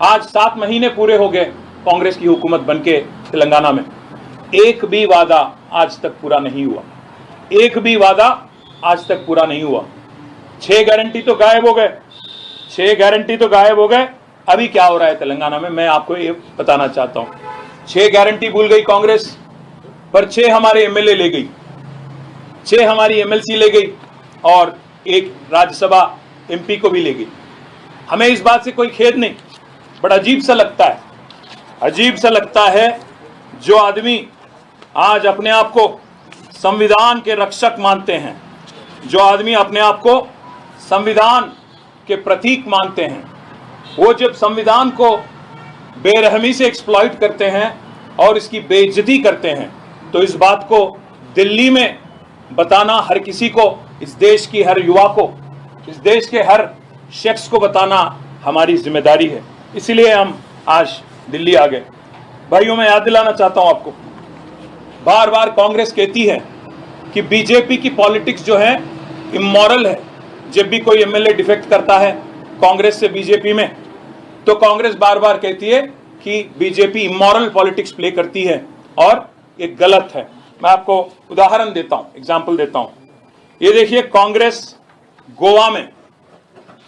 आज 7 महीने पूरे हो गए कांग्रेस की हुकूमत बनके तेलंगाना में, एक भी वादा आज तक पूरा नहीं हुआ, एक भी वादा आज तक पूरा नहीं हुआ। 6 गारंटी तो गायब हो गए, 6 गारंटी तो गायब हो गए। अभी क्या हो रहा है तेलंगाना में, मैं आपको ये बताना चाहता हूं। 6 गारंटी भूल गई कांग्रेस, पर 6 हमारे एमएलए ले गई, 6 हमारी एमएलसी ले गई और एक राज्यसभा एमपी को भी ले गई। हमें इस बात से कोई खेद नहीं, बड़ा अजीब सा लगता है, अजीब सा लगता है जो आदमी आज अपने आप को संविधान के रक्षक मानते हैं, जो आदमी अपने आप को संविधान के प्रतीक मानते हैं, वो जब संविधान को बेरहमी से एक्सप्लॉइट करते हैं और इसकी बेइज्जती करते हैं, तो इस बात को दिल्ली में बताना हर किसी को, इस देश की हर युवा को, इस देश के हर शख्स को बताना हमारी जिम्मेदारी है। इसलिए हम आज दिल्ली आ गए। भाइयों, मैं याद दिलाना चाहता हूं आपको, बार बार कांग्रेस कहती है कि बीजेपी की पॉलिटिक्स जो है इमोरल है। जब भी कोई एमएलए डिफेक्ट करता है कांग्रेस से बीजेपी में, तो कांग्रेस बार बार कहती है कि बीजेपी इमोरल पॉलिटिक्स प्ले करती है और ये गलत है। मैं आपको उदाहरण देता हूं, एग्जाम्पल देता हूं। ये देखिए, कांग्रेस गोवा में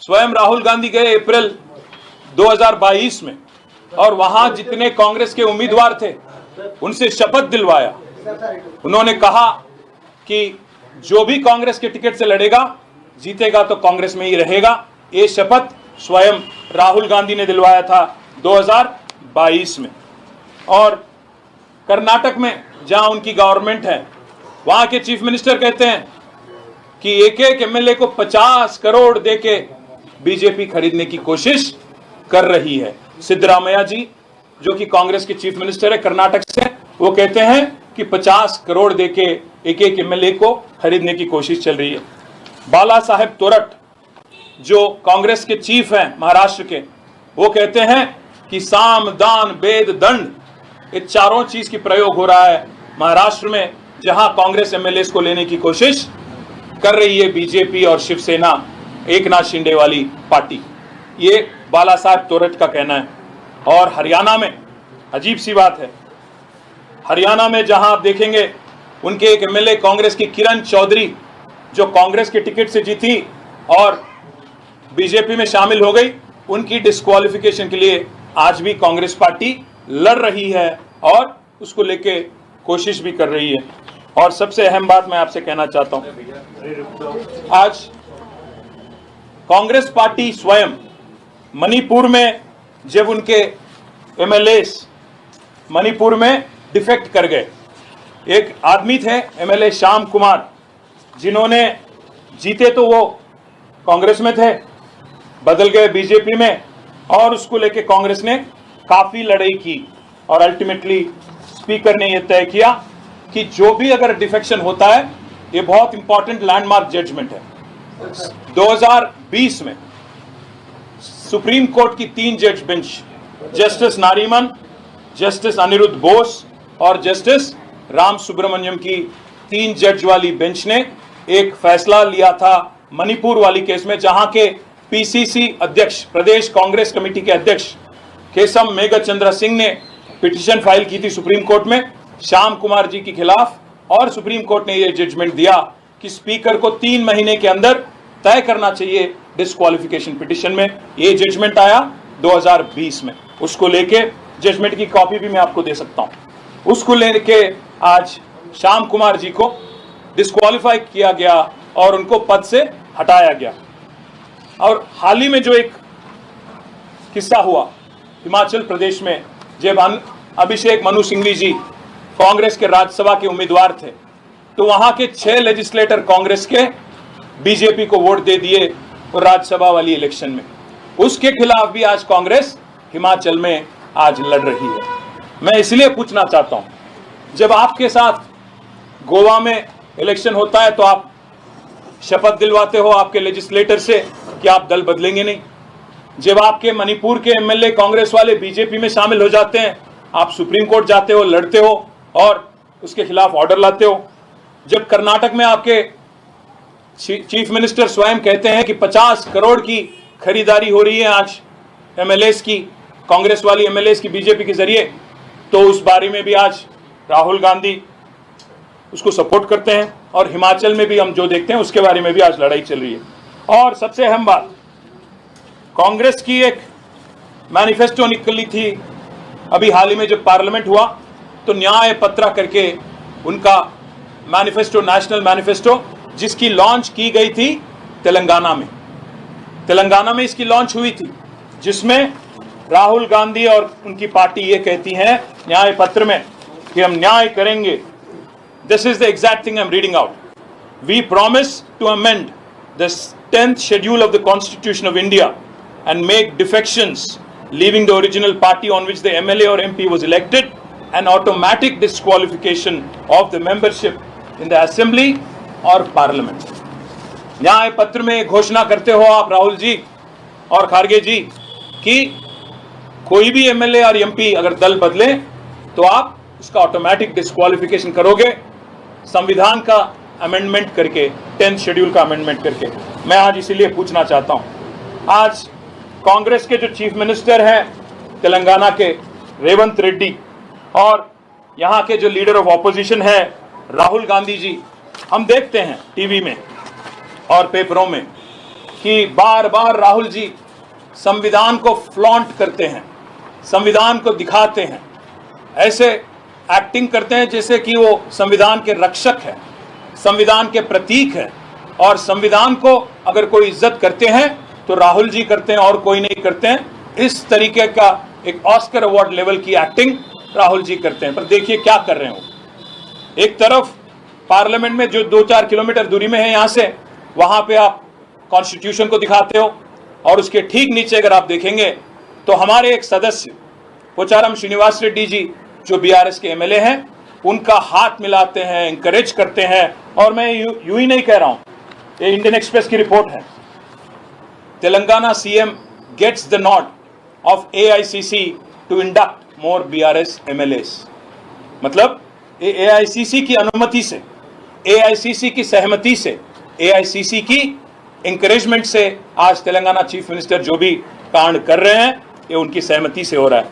स्वयं राहुल गांधी गए अप्रैल 2022 में, और वहां जितने कांग्रेस के उम्मीदवार थे उनसे शपथ दिलवाया। उन्होंने कहा कि जो भी कांग्रेस के टिकट से लड़ेगा जीतेगा तो कांग्रेस में ही रहेगा। ये शपथ स्वयं राहुल गांधी ने दिलवाया था 2022 में। और कर्नाटक में जहां उनकी गवर्नमेंट है, वहां के चीफ मिनिस्टर कहते हैं कि एक एक एमएलए को 50 करोड़ देके बीजेपी खरीदने की कोशिश कर रही है। सिद्धरामैया जी, जो कि कांग्रेस के चीफ मिनिस्टर है कर्नाटक से, वो कहते हैं कि 50 करोड़ देके एक एक एमएलए को खरीदने की कोशिश चल रही है। बाला साहेब तोरट, जो कांग्रेस के चीफ हैं महाराष्ट्र के, वो कहते हैं कि साम दान भेद दंड, ये चारों चीज की प्रयोग हो रहा है महाराष्ट्र में, जहां कांग्रेस एमएलए को लेने की कोशिश कर रही है बीजेपी और शिवसेना, एकनाथ शिंदे वाली पार्टी। ये बाला साहेब तोरट का कहना है। और हरियाणा में अजीब सी बात है, हरियाणा में जहां आप देखेंगे उनके एक एमएलए कांग्रेस की किरण चौधरी, जो कांग्रेस के टिकट से जीती और बीजेपी में शामिल हो गई, उनकी डिस्क्वालिफिकेशन के लिए आज भी कांग्रेस पार्टी लड़ रही है और उसको लेके कोशिश भी कर रही है। और सबसे अहम बात मैं आपसे कहना चाहता हूं, आज कांग्रेस पार्टी स्वयं मणिपुर में जब उनके एमएलए मणिपुर में डिफेक्ट कर गए, एक आदमी थे एमएलए श्याम कुमार, जिन्होंने जीते तो वो कांग्रेस में थे, बदल गए बीजेपी में, और उसको लेके कांग्रेस ने काफी लड़ाई की और अल्टीमेटली स्पीकर ने यह तय किया कि जो भी अगर डिफेक्शन होता है, ये बहुत इंपॉर्टेंट लैंडमार्क जजमेंट है। 2020 में सुप्रीम कोर्ट की 3 जज bench, justice Nariman, justice Aniruddha Bose और जस्टिस राम सुब्रमण्यम की 3 जज वाली बेंच ने एक फैसला लिया था मणिपुर वाली केस में, जहां के पीसीसी अध्यक्ष, प्रदेश कांग्रेस कमेटी के अध्यक्ष केशम मेघचंद्र सिंह ने पिटीशन फाइल की थी सुप्रीम कोर्ट में श्याम कुमार जी के खिलाफ, और सुप्रीम कोर्ट ने यह जजमेंट दिया कि स्पीकर को 3 महीने के अंदर तय करना चाहिए डिस्क्वालिफिकेशन पिटीशन में। ये जजमेंट आया 2020 में। उसको लेके जजमेंट की कॉपी भी मैं आपको दे सकता हूं। उसको लेके आज श्याम कुमार जी को डिस्क्वालीफाई किया गया और उनको पद से हटाया गया। और हाल ही में जो एक किस्सा हुआ हिमाचल प्रदेश में, जब अभिषेक मनु सिंघवी जी कांग्रेस के राज्यसभा के उम्मीदवार थे, तो वहां के 6 लेजिस्लेटर कांग्रेस के बीजेपी को वोट दे दिए और राज्यसभा वाली इलेक्शन में। उसके खिलाफ भी आज कांग्रेस हिमाचल में आज लड़ रही है। मैं इसलिए पूछना चाहता हूं, जब आपके साथ गोवा में इलेक्शन होता है तो आप शपथ दिलवाते हो आपके लेजिस्लेटर से कि आप दल बदलेंगे नहीं। जब आपके मणिपुर के एमएलए कांग्रेस वाले बीजेपी में शामिल हो जाते हैं, आप सुप्रीम कोर्ट जाते हो, लड़ते हो और उसके खिलाफ ऑर्डर लाते हो। जब कर्नाटक में आपके चीफ मिनिस्टर स्वयं कहते हैं कि 50 करोड़ की खरीदारी हो रही है आज एमएलएस की कांग्रेस वाली एमएलए की बीजेपी के जरिए, तो उस बारे में भी आज राहुल गांधी उसको सपोर्ट करते हैं। और हिमाचल में भी हम जो देखते हैं उसके बारे में भी आज लड़ाई चल रही है। और सबसे अहम बात, कांग्रेस की एक मैनिफेस्टो निकली थी अभी हाल ही में जब पार्लियामेंट हुआ, तो न्याय पत्रा करके उनका मैनिफेस्टो, नेशनल मैनिफेस्टो, जिसकी लॉन्च की गई थी तेलंगाना में। तेलंगाना में इसकी लॉन्च हुई थी, जिसमें राहुल गांधी और उनकी पार्टी ये कहती है न्याय पत्र में कि हम न्याय करेंगे। This is the exact thing I am reading out. We promise to amend the 10th schedule of the Constitution of India and make defections leaving the original party on which the MLA or MP was elected, and automatic disqualification of the membership in the assembly or parliament. न्याय पत्र में घोषणा करते हो आप राहुल जी और खारगे जी कि कोई भी एमएलए और एमपी अगर दल बदले तो आप उसका ऑटोमेटिक डिस्क्वालिफिकेशन करोगे, संविधान का अमेंडमेंट करके, 10th शेड्यूल का अमेंडमेंट करके। मैं आज इसीलिए पूछना चाहता हूं, आज कांग्रेस के जो चीफ मिनिस्टर हैं तेलंगाना के रेवंत रेड्डी, और यहां के जो लीडर ऑफ ऑपोजिशन है राहुल गांधी जी, हम देखते हैं टीवी में और पेपरों में कि बार बार राहुल जी संविधान को फ्लॉन्ट करते हैं, संविधान को दिखाते हैं, ऐसे एक्टिंग करते हैं जैसे कि वो संविधान के रक्षक है, संविधान के प्रतीक है। और संविधान को अगर कोई इज्जत करते हैं तो राहुल जी करते हैं और कोई नहीं करते हैं। इस तरीके का एक ऑस्कर अवार्ड लेवल की एक्टिंग राहुल जी करते हैं। पर देखिए क्या कर रहे हो, एक तरफ पार्लियामेंट में जो 2-4 किलोमीटर दूरी में है यहाँ से, वहां पे आप कॉन्स्टिट्यूशन को दिखाते हो, और उसके ठीक नीचे अगर आप देखेंगे तो हमारे एक सदस्य पोचारम श्रीनिवास रेड्डी जी जो बीआरएस के एमएलए हैं, उनका हाथ मिलाते हैं, इंकरेज करते हैं। और मैं यूं ही नहीं कह रहा हूं, ये इंडियन एक्सप्रेस की रिपोर्ट है। Telangana CM gets the nod of AICC to induct more BRS MLAs. मतलब एआईसीसी की अनुमति से, एआईसीसी की सहमति से, एआईसीसी की इंकरेजमेंट से आज तेलंगाना चीफ मिनिस्टर जो भी कांड कर रहे हैं ये उनकी सहमति से हो रहा है।